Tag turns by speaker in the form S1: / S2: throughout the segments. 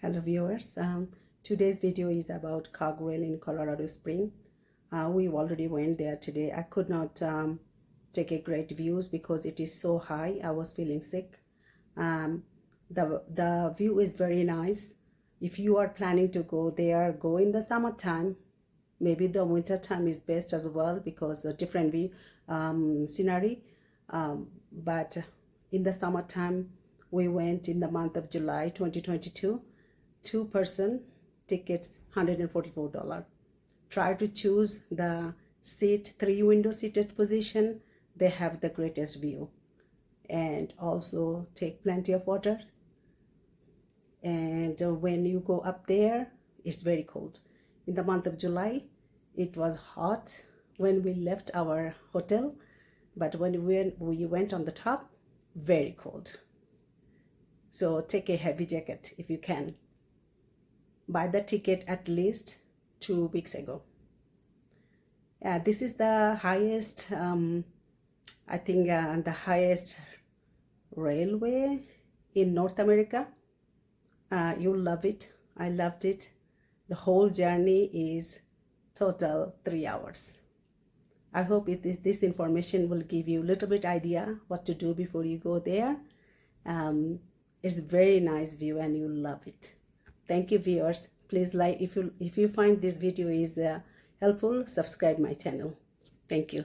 S1: Hello viewers, today's video is about Cog Rail in Colorado Springs. We already went there today. I could not take a great views because it is so high. I was feeling sick. The view is very nice. If you are planning to go there, go in the summertime. Maybe the winter time is best as well because a different view scenery. But in the summertime, we went in the month of July 2022. Two-person tickets, $144. Try to choose the seat, 3-window seated position. They have the greatest view. And also take plenty of water. And when you go up there, it's very cold. In the month of July, it was hot when we left our hotel. But when we went on the top, very cold. So take a heavy jacket if you can. Buy the ticket at least 2 weeks ago. This is the highest, I think the highest railway in North America. You'll love it. I loved it. The whole journey is total 3 hours. I hope this information will give you a little bit idea what to do before you go there. It's a very nice view and you'll love it. Thank you viewers. Please like, if you find this video is helpful, subscribe my channel. Thank you.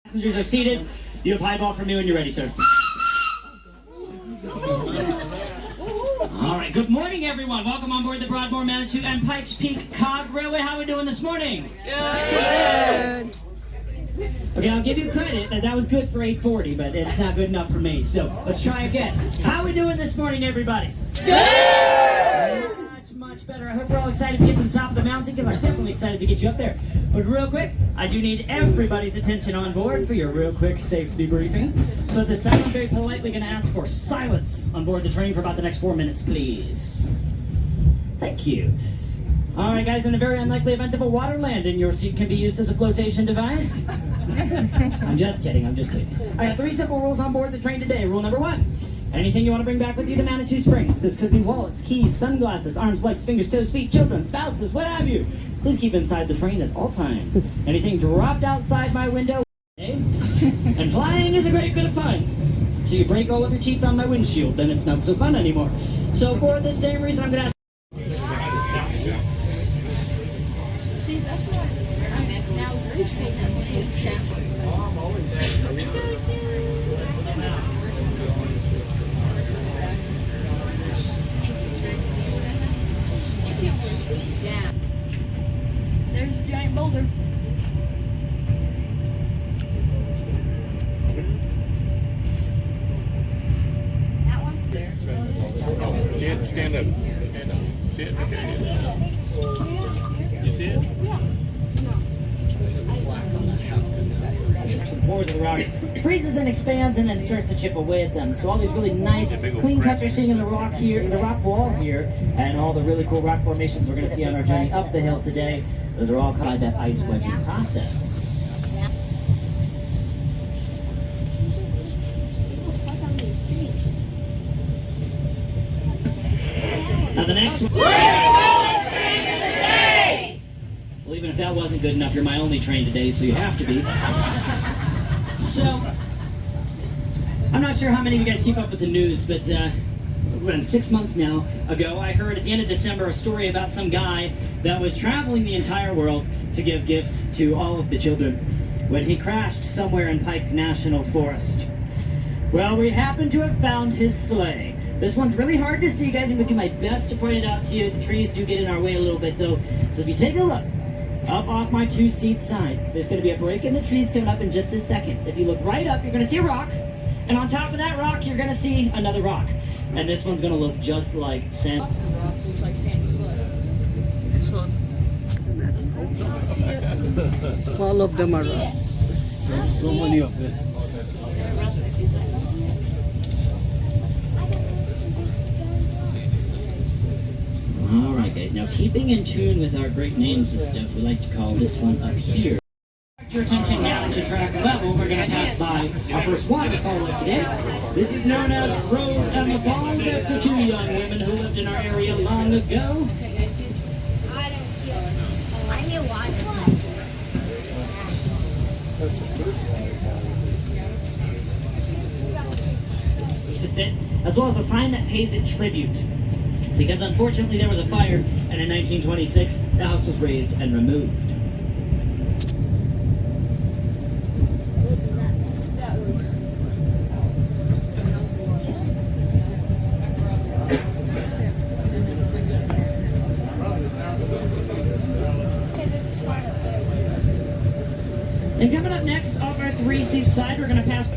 S2: Passengers are seated. You have high ball for me when you're ready, sir. All right, good morning everyone. Welcome on board the Broadmoor, Manitou, and Pikes Peak Cog Railway. How are we doing this morning?
S3: Good.
S2: Okay, I'll give you credit that was good for 8:40, but it's not good enough for me. So let's try again. How are we doing this morning, everybody?
S3: Good.
S2: Much better. I hope we're all excited to get to the top of the mountain because I'm definitely excited to get you up there. But real quick, I do need everybody's attention on board for your real quick safety briefing. So at this time, I'm very politely going to ask for silence on board the train for about the next 4 minutes, please. Thank you. All right, guys, in the very unlikely event of a water landing, your seat can be used as a flotation device. I'm just kidding, I'm just kidding. I got 3 simple rules on board the train today. Rule number 1, anything you want to bring back with you to Manitou Springs. This could be wallets, keys, sunglasses, arms, legs, fingers, toes, feet, children, spouses, what have you. Please keep inside the train at all times. Anything dropped outside my window, and flying is a great bit of fun. So you break all of your teeth on my windshield, then it's not so fun anymore. So for the same reason, I'm going to ask.
S3: See, that's why I'm now Bruce made them see the chapel. I'm always saying, down. There's a giant boulder. That one? There.
S4: Stand up. Stand up. Sit. Okay. You see it?
S3: Yeah.
S2: Pores of the rock freezes and expands and then starts to chip away at them. So all these really nice clean cuts you're seeing in the rock here, the rock wall here, and all the really cool rock formations we're going to see on our journey up the hill today, those are all caused by that ice wedging process. Now the next one. Well, even if that wasn't good enough, you're my only train today, so you have to be. So, I'm not sure how many of you guys keep up with the news, but 6 months now ago, I heard at the end of December a story about some guy that was traveling the entire world to give gifts to all of the children when he crashed somewhere in Pike National Forest. Well, we happen to have found his sleigh. This one's really hard to see, guys. I'm going to do my best to point it out to you. The trees do get in our way a little bit, though. So if you take a look, up off my 2-seat side, there's going to be a break in the trees coming up in just a second. If you look right up, you're going to see a rock. And on top of that rock, you're going to see another rock. And this one's going to look just like sand.
S3: The rock looks like Santa's sled. This one.
S1: That's all of them are rock.
S4: There's so many of them.
S2: Alright guys, now keeping in tune with our great names and stuff, we like to call this one up here Your attention now to track level. We're going to pass by our first waterfall of today. This is known as Road and the Falls after two young women who lived in our area long ago. To sit, as well as a sign that pays it tribute. Because unfortunately there was a fire, and in 1926 the house was razed and removed. And coming up next, off our three-seat side, we're going to pass.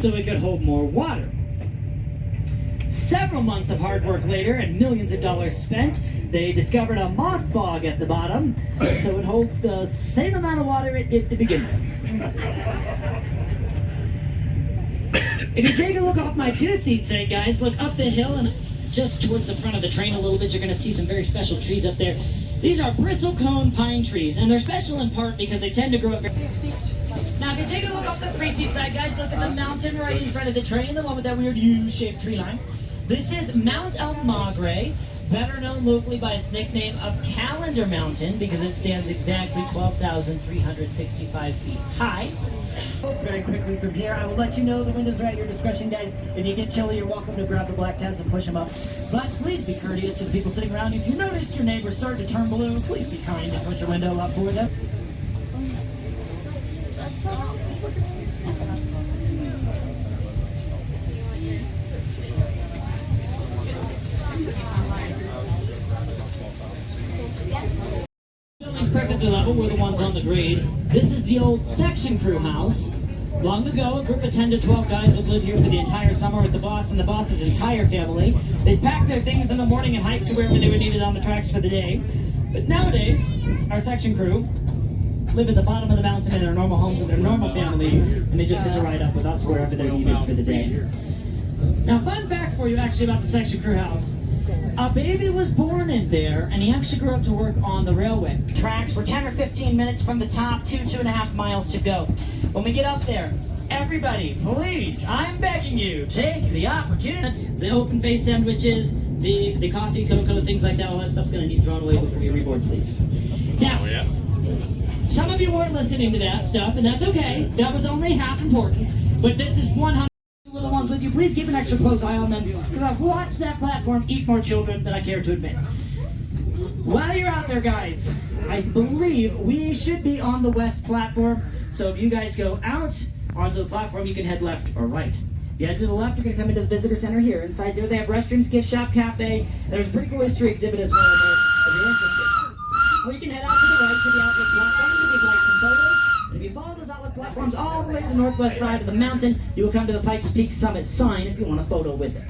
S2: So it could hold more water. Several months of hard work later and millions of dollars spent, they discovered a moss bog at the bottom, so it holds the same amount of water it did to begin with. If you take a look off my two-seat side, guys, look up the hill and just towards the front of the train a little bit, you're going to see some very special trees up there. These are bristlecone pine trees, and they're special in part because they tend to grow up very... Now, if you take a look off the three-seat side, guys, look at the mountain right in front of the train, the one with that weird U-shaped tree line. This is Mount El Magre, better known locally by its nickname of Calendar Mountain because it stands exactly 12,365 feet high. Very quickly from here, I will let you know the windows are at your discretion, guys. If you get chilly, you're welcome to grab the black tabs and push them up. But please be courteous to the people sitting around. If you notice your neighbors start to turn blue, please be kind and push your window up for them. Building's perfectly level, we're the ones on the grade. This is the old section crew house. Long ago, a group of 10 to 12 guys would live here for the entire summer with the boss and the boss's entire family. They'd pack their things in the morning and hike to wherever they would need it on the tracks for the day. But nowadays, our section crew live at the bottom of the mountain in their normal homes with their normal families, and they just get to ride up with us wherever they're needed for the day. Now, fun fact for you actually about the section crew house. A baby was born in there, and he actually grew up to work on the railway. Tracks were 10 or 15 minutes from the top, 2.5 miles to go. When we get up there, everybody, please, I'm begging you, take the opportunity. The open-faced sandwiches, the coffee, cocoa, things like that, all that stuff's going to need thrown away before you reboard, please. Now, some of you weren't listening to that stuff, and that's okay. That was only half important, but this is 100. Little ones with you, please keep an extra close eye on them, because I've watched that platform eat more children than I care to admit. While you're out there, guys, I believe we should be on the west platform, so if you guys go out onto the platform, you can head left or right. If you head to the left, you're going to come into the visitor center here. Inside there, they have restrooms, gift shop, cafe. There's a pretty cool history exhibit as well if you're interested. Or you can head out to the right to the outlet platform if you'd like some photos. If you follow those outlet platforms all the way to the northwest side of the mountain, you will come to the Pikes Peak Summit sign if you want a photo with it.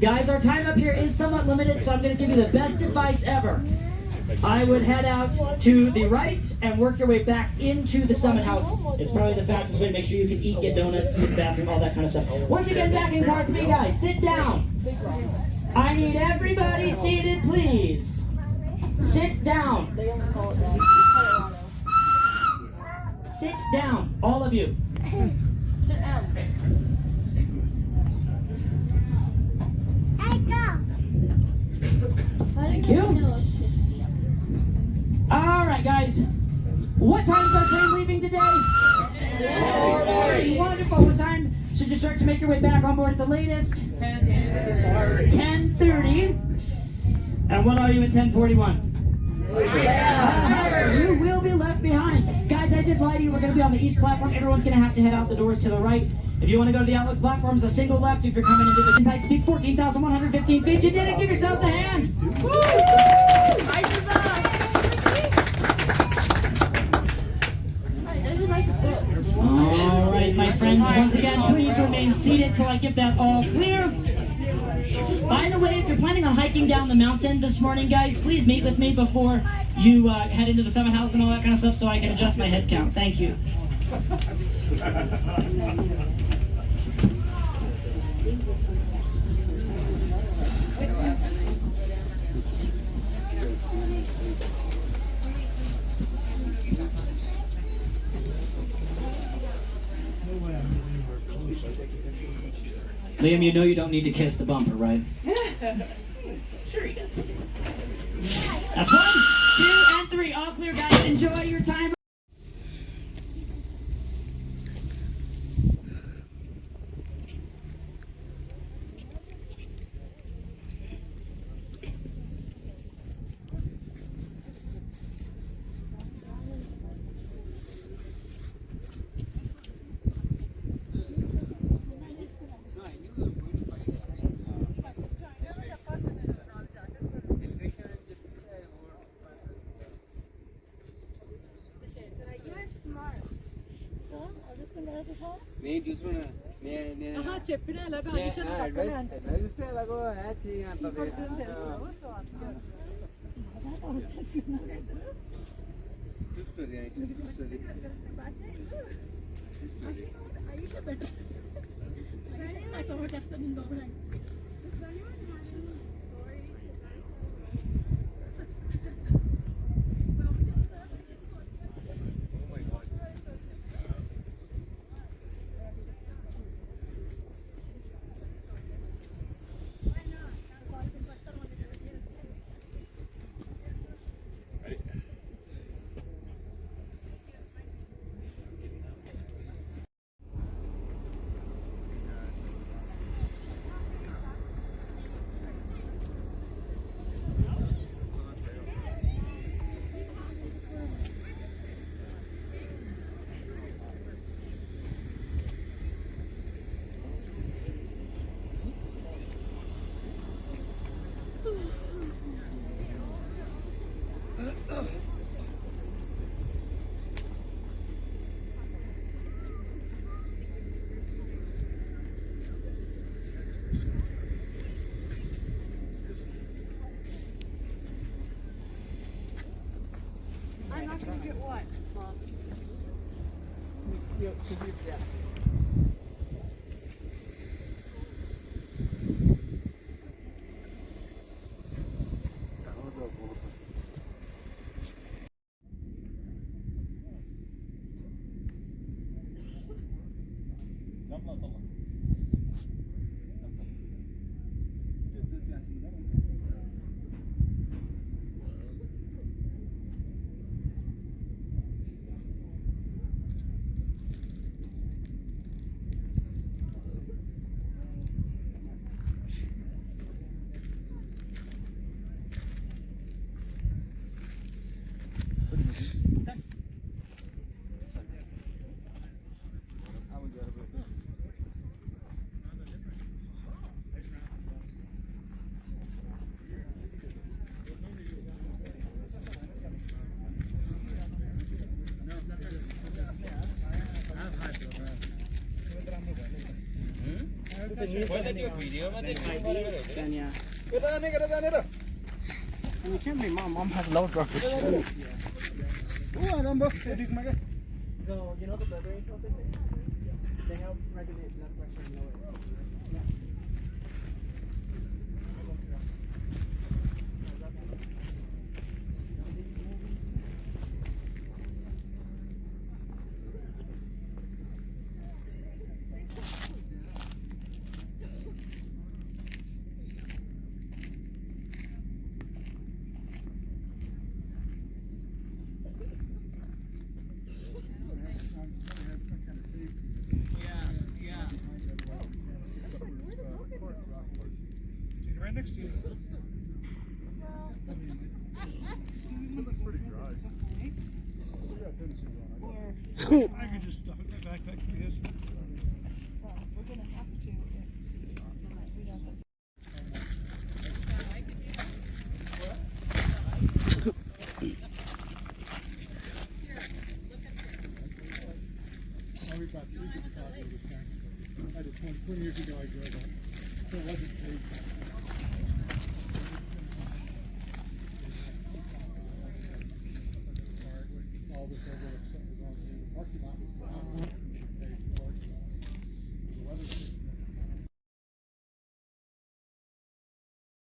S2: Guys, our time up here is somewhat limited, so I'm going to give you the best advice ever. I would head out to the right and work your way back into the Summit House. It's probably the fastest way to make sure you can eat, get donuts, use the bathroom, all that kind of stuff. Once you get back in car with me, guys, sit down. I need everybody seated, please. Sit down. Sit down, all of you.
S3: Sit down.
S2: Thank you. All right, guys. What time is our train leaving today? 10:40. Wonderful. What time should you start to make your way back on board at the latest? 10:30. And what are you at 10:41? You will be left behind. Guys, I did lie to you. We're going to be on the east platform. Everyone's going to have to head out the doors to the right. If you want to go to the outlet platform, it's a single left. If you're coming into the Pikes Peak, 14,115 feet. You did it. Give yourselves a hand. Woo! All right, my friends. Once again, please remain seated till I give that all clear. By the way, if you're planning on hiking down the mountain this morning, guys, please meet with me before you head into the summit house and all that kind of stuff so I can adjust my head count. Thank you. Liam, you know you don't need to kiss the bumper, right? Sure he does. That's 1, 2, and 3. All clear, guys. Enjoy your time.
S3: చెప్పినా ఎలాగో audition పక్కనే అంటే
S5: Mom has loud rockets. Oh, I don't know. So, you know the blood rate they help regulate blood pressure and lower it. Yeah. Right next to you. It looks pretty dry. I could just stuff it in my backpack for the edge.
S3: Well, we're gonna have to. We don't have.
S5: We bought 3 different copies this time. I did 20 years ago I drove that. It wasn't big. is on the parking lot.